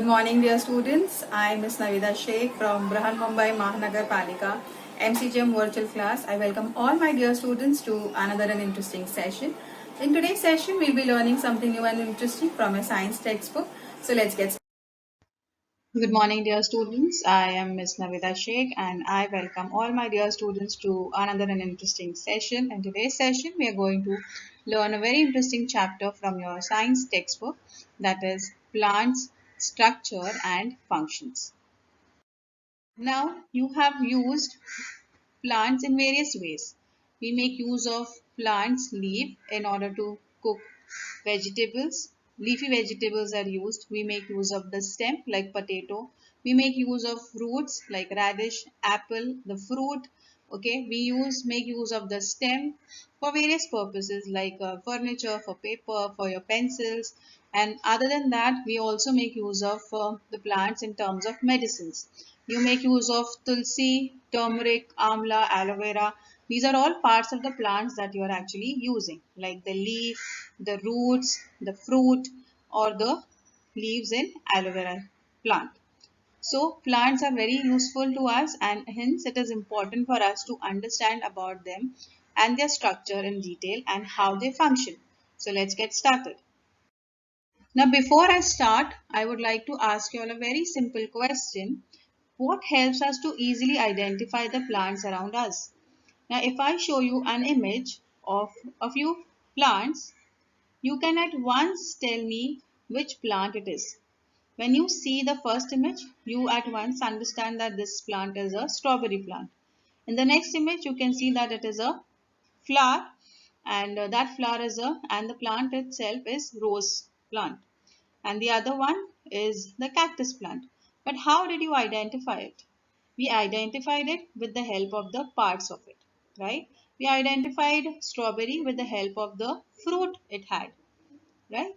Good morning, dear students. I am Ms. Navida Sheikh from Brahan Mumbai Mahanagar Palika MCGM virtual class. I welcome all my dear students to another and interesting session. In today's session, we'll be learning something new and interesting from a science textbook. So let's get started. Good morning, dear students. I am Ms. Navida Sheikh and I welcome all my dear students to another and interesting session. In today's session, we are going to learn a very interesting chapter from your science textbook, that is plants, structure and functions. Now, you have used plants in various ways. We make use of plants leaf in order to cook vegetables. Leafy vegetables are used. We make use of the stem like potato. We make use of fruits like radish, apple, the fruit. Okay, we make use of the stem for various purposes like furniture, for paper, for your pencils. And other than that, we also make use of the plants in terms of medicines. You make use of tulsi, turmeric, amla, aloe vera. These are all parts of the plants that you are actually using, like the leaf, the roots, the fruit, or the leaves in aloe vera plant. So plants are very useful to us and hence it is important for us to understand about them and their structure in detail and how they function. So let's get started. Now before I start, I would like to ask you all a very simple question. What helps us to easily identify the plants around us? Now if I show you an image of a few plants, you can at once tell me which plant it is. When you see the first image, you at once understand that this plant is a strawberry plant. In the next image, you can see that it is a flower and that flower is and the plant itself is rose plant. And the other one is the cactus plant. But how did you identify it? We identified it with the help of the parts of it, right? We identified strawberry with the help of the fruit it had, right?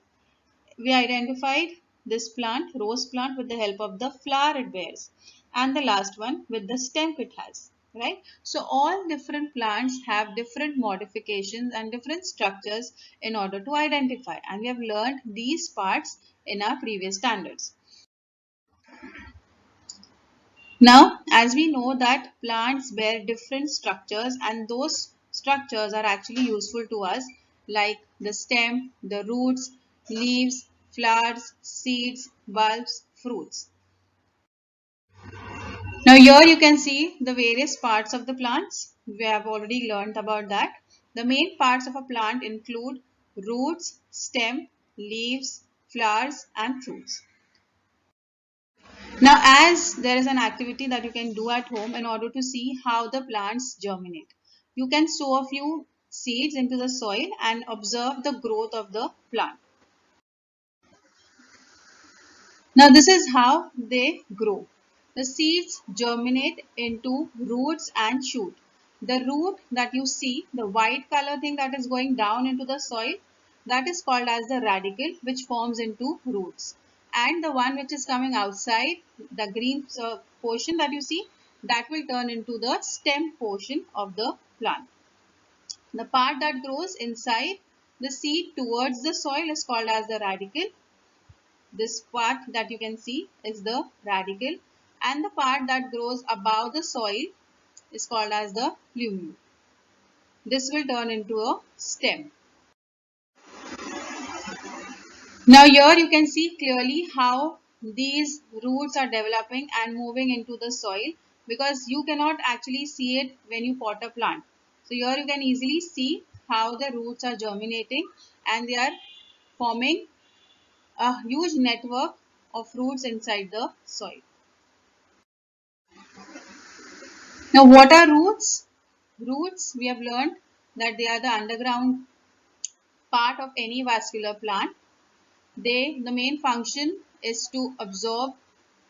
We identified this plant, rose plant, with the help of the flower it bears, and the last one with the stem it has, right? So all different plants have different modifications and different structures in order to identify, and we have learned these parts in our previous standards. Now, as we know that plants bear different structures and those structures are actually useful to us, like the stem, the roots, leaves, flowers, seeds, bulbs, fruits. Now here you can see the various parts of the plants. We have already learned about that. The main parts of a plant include roots, stem, leaves, flowers and fruits. Now, as there is an activity that you can do at home in order to see how the plants germinate, you can sow a few seeds into the soil and observe the growth of the plant. Now, this is how they grow. The seeds germinate into roots and shoot. The root that you see, the white color thing that is going down into the soil, that is called as the radicle, which forms into roots. And the one which is coming outside, the green portion that you see, that will turn into the stem portion of the plant. The part that grows inside the seed towards the soil is called as the radicle. This part that you can see is the radicle, and the part that grows above the soil is called as the plumule. This will turn into a stem. Now here you can see clearly how these roots are developing and moving into the soil, because you cannot actually see it when you pot a plant. So here you can easily see how the roots are germinating and they are forming a huge network of roots inside the soil. Now what are roots? Roots, we have learned that they are the underground part of any vascular plant. The main function is to absorb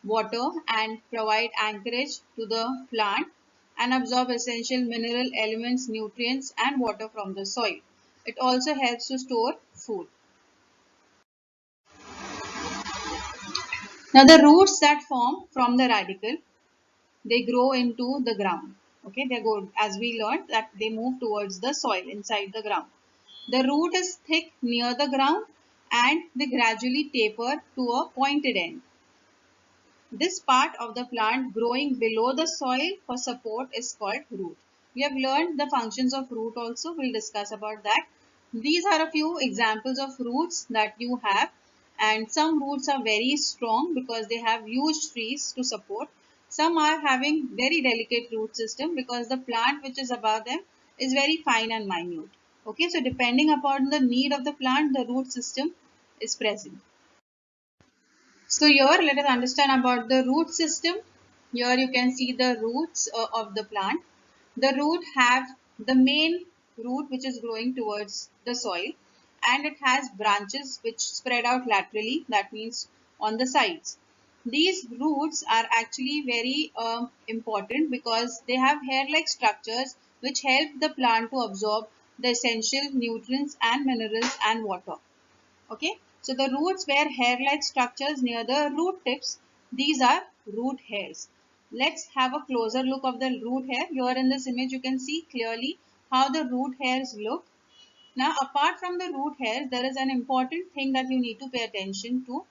water and provide anchorage to the plant and absorb essential mineral elements, nutrients and water from the soil. It also helps to store food. Now the roots that form from the radicle, they grow into the ground. Okay, they go, as we learned, that they move towards the soil inside the ground. The root is thick near the ground and they gradually taper to a pointed end. This part of the plant growing below the soil for support is called root. We have learned the functions of root also. We'll discuss about that. These are a few examples of roots that you have, and some roots are very strong because they have huge trees to support. Some are having very delicate root system because the plant which is above them is very fine and minute. Okay, so depending upon the need of the plant, the root system is present. So here let us understand about the root system. Here you can see the roots of the plant. The root have the main root which is growing towards the soil, and it has branches which spread out laterally, that means on the sides. These roots are actually very important because they have hair-like structures which help the plant to absorb the essential nutrients and minerals and water. Okay, so the roots bear hair-like structures near the root tips. These are root hairs. Let's have a closer look of the root hair. Here in this image, you can see clearly how the root hairs look. Now, apart from the root hairs, there is an important thing that you need to pay attention to: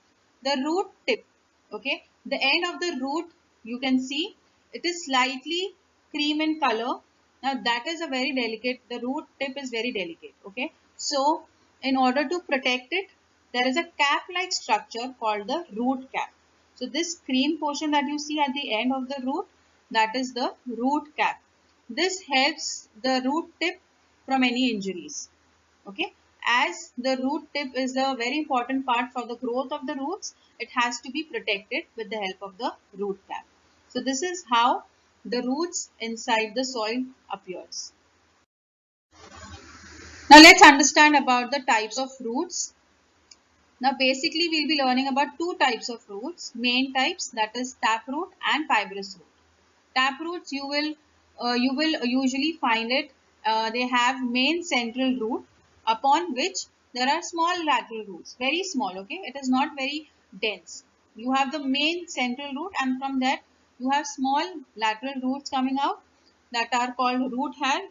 the root tip. Okay, the end of the root, you can see it is slightly cream in color. Now, that is a very delicate, the root tip is very delicate. Okay, so in order to protect it, there is a cap-like structure called the root cap. So, this cream portion that you see at the end of the root, that is the root cap. This helps the root tip from any injuries. Okay, as the root tip is a very important part for the growth of the roots, it has to be protected with the help of the root cap. So this is how the roots inside the soil appears. Now let's understand about the types of roots. Now basically we'll be learning about two types of roots, main types, that is taproot and fibrous root. Taproots you will usually find it, they have main central root upon which there are small lateral roots, very small. Okay, it is not very dense. You have the main central root, and from that you have small lateral roots coming out that are called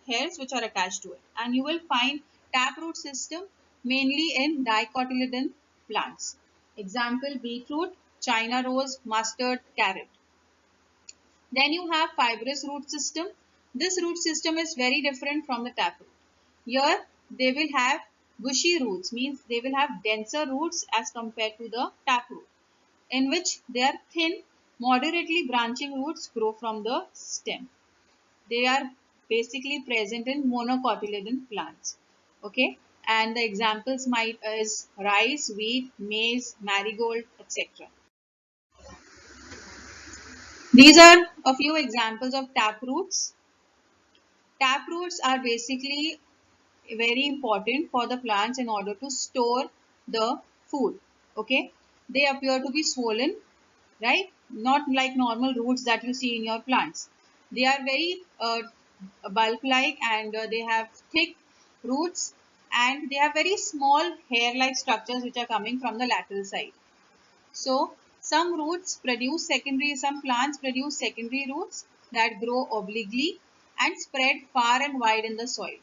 hairs which are attached to it, and you will find taproot system mainly in dicotyledon plants. Example: beetroot, china rose, mustard, carrot. Then you have fibrous root system. This root system is very different from the taproot. Here they will have bushy roots, means they will have denser roots as compared to the taproot, in which their thin, moderately branching roots grow from the stem. They are basically present in monocotyledon plants. Okay, and the examples might is rice, wheat, maize, marigold, etc. These are a few examples of taproots. Taproots are basically very important for the plants in order to store the food. Okay, they appear to be swollen, right? Not like normal roots that you see in your plants. They are very bulb-like, and they have thick roots, and they have very small hair-like structures which are coming from the lateral side. So some plants produce secondary roots that grow obliquely and spread far and wide in the soil.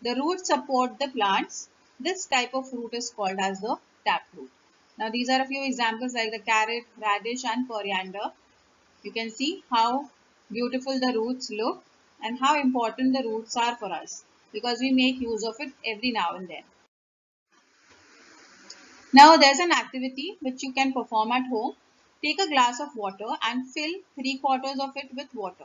The roots support the plants. This type of root is called as the taproot. Now these are a few examples like the carrot, radish and coriander. You can see how beautiful the roots look and how important the roots are for us, because we make use of it every now and then. Now there's an activity which you can perform at home. Take a glass of water and fill 3/4 of it with water.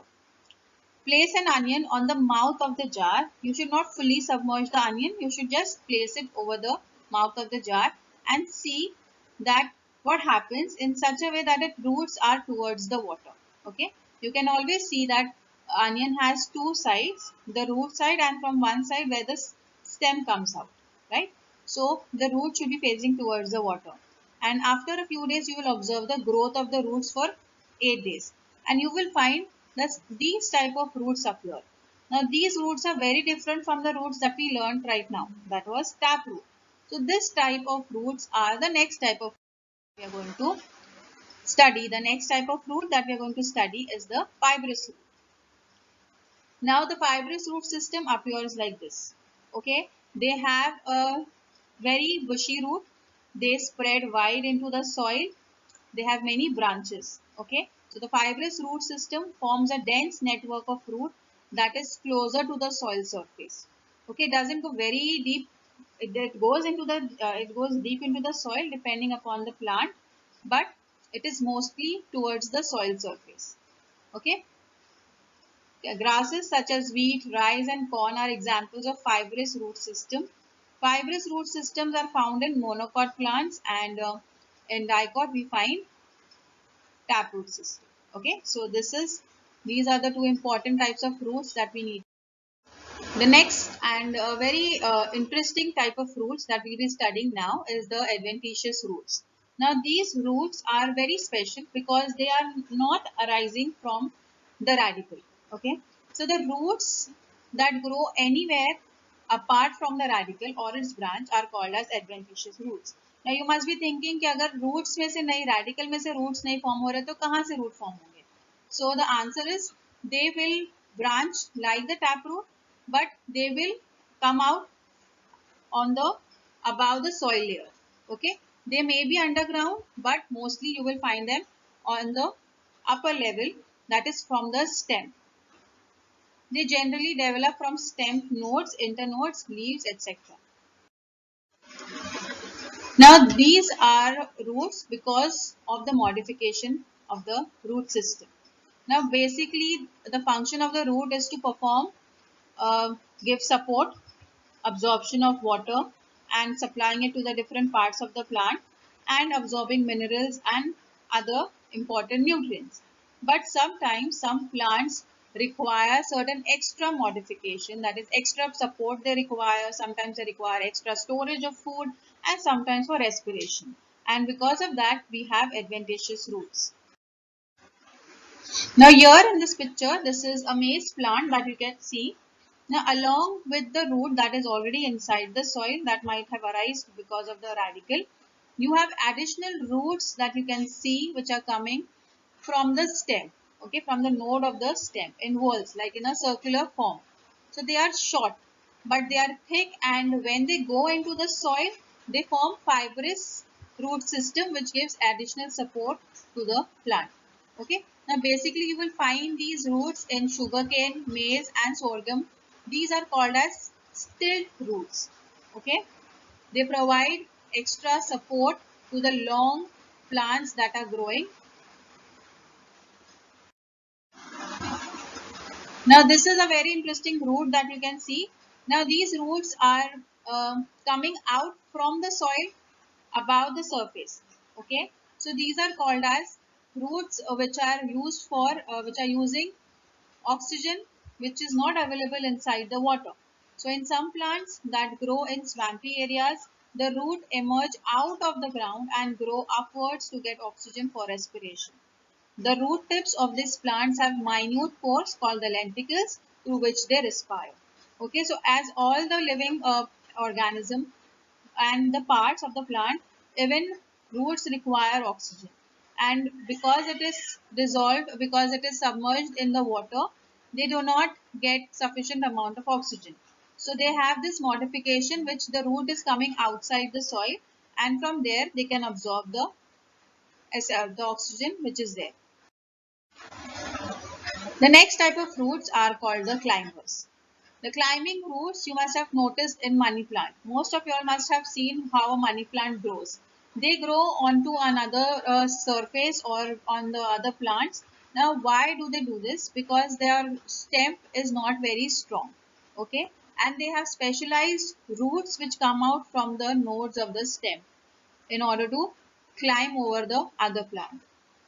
Place an onion on the mouth of the jar. You should not fully submerge the onion. You should just place it over the mouth of the jar and see that what happens in such a way that its roots are towards the water. Okay. You can always see that onion has two sides, the root side and from one side where the stem comes out, right? So the root should be facing towards the water. And after a few days, you will observe the growth of the roots for 8 days. And you will find that these type of roots appear. Now these roots are very different from the roots that we learned right now. That was taproot. So this type of roots are the next type of we are going to study. The next type of root that we are going to study is the fibrous root. Now the fibrous root system appears like this. Okay, they have a very bushy root. They spread wide into the soil. they have many branches. Okay, so the fibrous root system forms a dense network of root that is closer to the soil surface. Okay, it doesn't go very deep. It goes into the it goes deep into the soil depending upon the plant, but it is mostly towards the soil surface. Okay, grasses such as wheat, rice, and corn are examples of fibrous root system. Fibrous root systems are found in monocot plants, and in dicot we find taproot system. Okay, so these are the two important types of roots that we need. The next and very interesting type of roots that we'll be studying now is the adventitious roots. Now these roots are very special because they are not arising from the radicle. Okay, so the roots that grow anywhere apart from the radicle or its branch are called as adventitious roots. Now you must be thinking कि अगर roots में से नहीं radicle में से roots नहीं form हो रहे तो कहाँ से root form होंगे? So the answer is they will branch like the taproot, but they will come out on the above the soil layer. Okay, they may be underground, but mostly you will find them on the upper level, that is from the stem. They generally develop from stem nodes, internodes, leaves, etc. Now these are roots because of the modification of the root system. Now basically the function of the root is to perform, give support, absorption of water, and supplying it to the different parts of the plant, and absorbing minerals and other important nutrients. But sometimes some plants require certain extra modification, that is extra support they require. Sometimes they require extra storage of food, and sometimes for respiration. And because of that we have adventitious roots. Now here in this picture, this is a maize plant that you can see. Now along with the root that is already inside the soil that might have arisen because of the radicle, you have additional roots that you can see which are coming from the stem, okay, from the node of the stem in whorls, like in a circular form. So they are short, but they are thick, and when they go into the soil, they form fibrous root system which gives additional support to the plant. Okay, now basically you will find these roots in sugarcane, maize, and sorghum. These are called as stilt roots. Okay, they provide extra support to the long plants that are growing. Now this is a very interesting root that you can see. Now these roots are coming out from the soil above the surface. Okay, so these are called as roots which are used for which are using oxygen which is not available inside the water. So in some plants that grow in swampy areas, the root emerge out of the ground and grow upwards to get oxygen for respiration. The root tips of these plants have minute pores called the lenticles through which they respire. Okay, so as all the living organism and the parts of the plant, even roots require oxygen. And because it is dissolved, because it is submerged in the water, they do not get sufficient amount of oxygen. So they have this modification which the root is coming outside the soil, and from there they can absorb the oxygen which is there. The next type of roots are called the climbers. The climbing roots you must have noticed in money plant. Most of you all must have seen how a money plant grows. They grow onto another surface or on the other plants. Now why do they do this? Because their stem is not very strong. Okay, and they have specialized roots which come out from the nodes of the stem in order to climb over the other plant.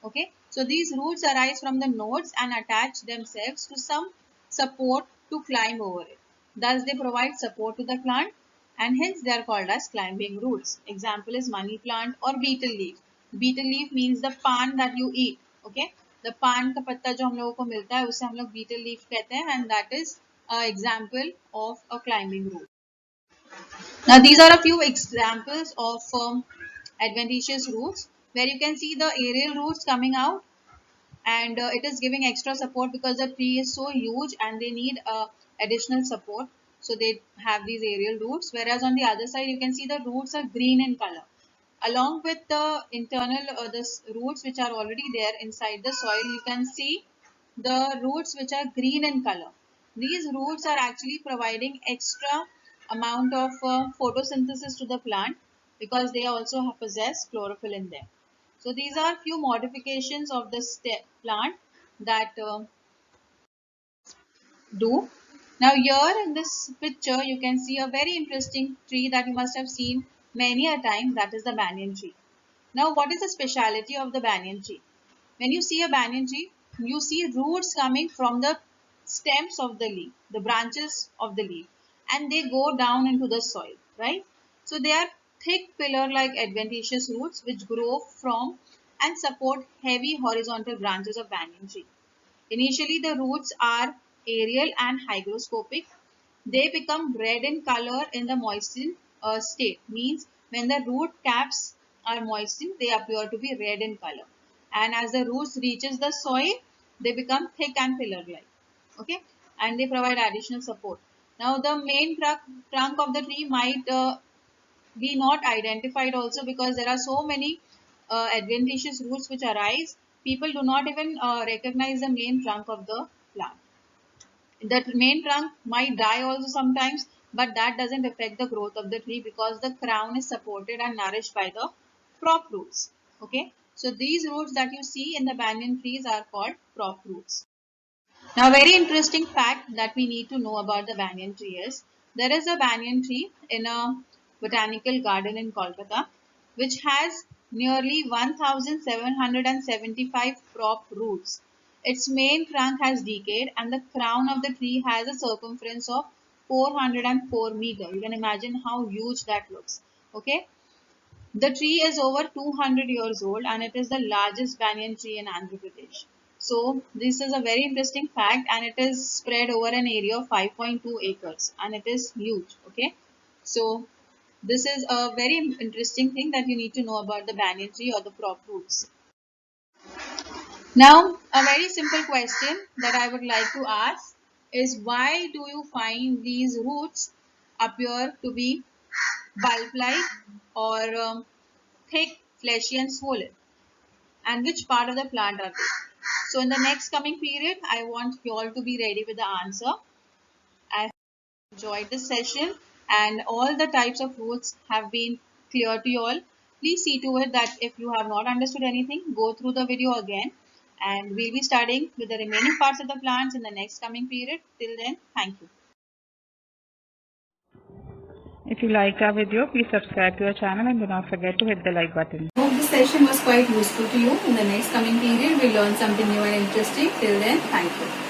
Okay, so these roots arise from the nodes and attach themselves to some support to climb over it. Thus they provide support to the plant, and hence they are called as climbing roots. Example is money plant or betel leaf. Betel leaf means the pan that you eat. Okay, the pan का पत्ता जो हम लोगों को मिलता है उसे हम लोग betel leaf कहते हैं, and that is an example of a climbing root. Now these are a few examples of adventitious roots where you can see the aerial roots coming out, and it is giving extra support because the tree is so huge and they need additional support. So they have these aerial roots, whereas on the other side you can see the roots are green in color. Along with the internal roots which are already there inside the soil, you can see the roots which are green in color. These roots are actually providing extra amount of photosynthesis to the plant because they also possess chlorophyll in them. So these are few modifications of the plant that do. Now here in this picture you can see a very interesting tree that you must have seen many a time, that is the banyan tree. Now what is the speciality of the banyan tree? When you see a banyan tree, you see roots coming from the stems of the leaf, the branches of the leaf, and they go down into the soil, right? So they are thick pillar-like adventitious roots which grow from and support heavy horizontal branches of banyan tree. Initially, the roots are aerial and hygroscopic. They become red in color in the moistened state. Means when the root caps are moistened, they appear to be red in color. And as the roots reaches the soil, they become thick and pillar-like. Okay, and they provide additional support. Now, the main trunk of the tree might be not identified also because there are so many adventitious roots which arise. People do not even recognize the main trunk of the plant. The main trunk might die also sometimes, but that doesn't affect the growth of the tree because the crown is supported and nourished by the prop roots. Okay, so these roots that you see in the banyan trees are called prop roots. Now, very interesting fact that we need to know about the banyan tree is there is a banyan tree in a botanical garden in Kolkata which has nearly 1775 prop roots. Its main trunk has decayed and the crown of the tree has a circumference of 404 meter. You can imagine how huge that looks. Okay. The tree is over 200 years old and it is the largest banyan tree in Andhra Pradesh. So this is a very interesting fact and it is spread over an area of 5.2 acres and it is huge. Okay. So this is a very interesting thing that you need to know about the banyan tree or the prop roots. Now, a very simple question that I would like to ask is why do you find these roots appear to be bulb-like or thick, fleshy and swollen? And which part of the plant are they? So in the next coming period, I want you all to be ready with the answer. I hope you enjoyed this session and all the types of roots have been clear to you all. Please see to it that if you have not understood anything, go through the video again and we'll be studying with the remaining parts of the plants in the next coming period. Till then, thank you. If you liked our video, please subscribe to our channel and do not forget to hit the like button. Hope this session was quite useful to you. In the next coming period, we'll learn something new and interesting. Till then, thank you.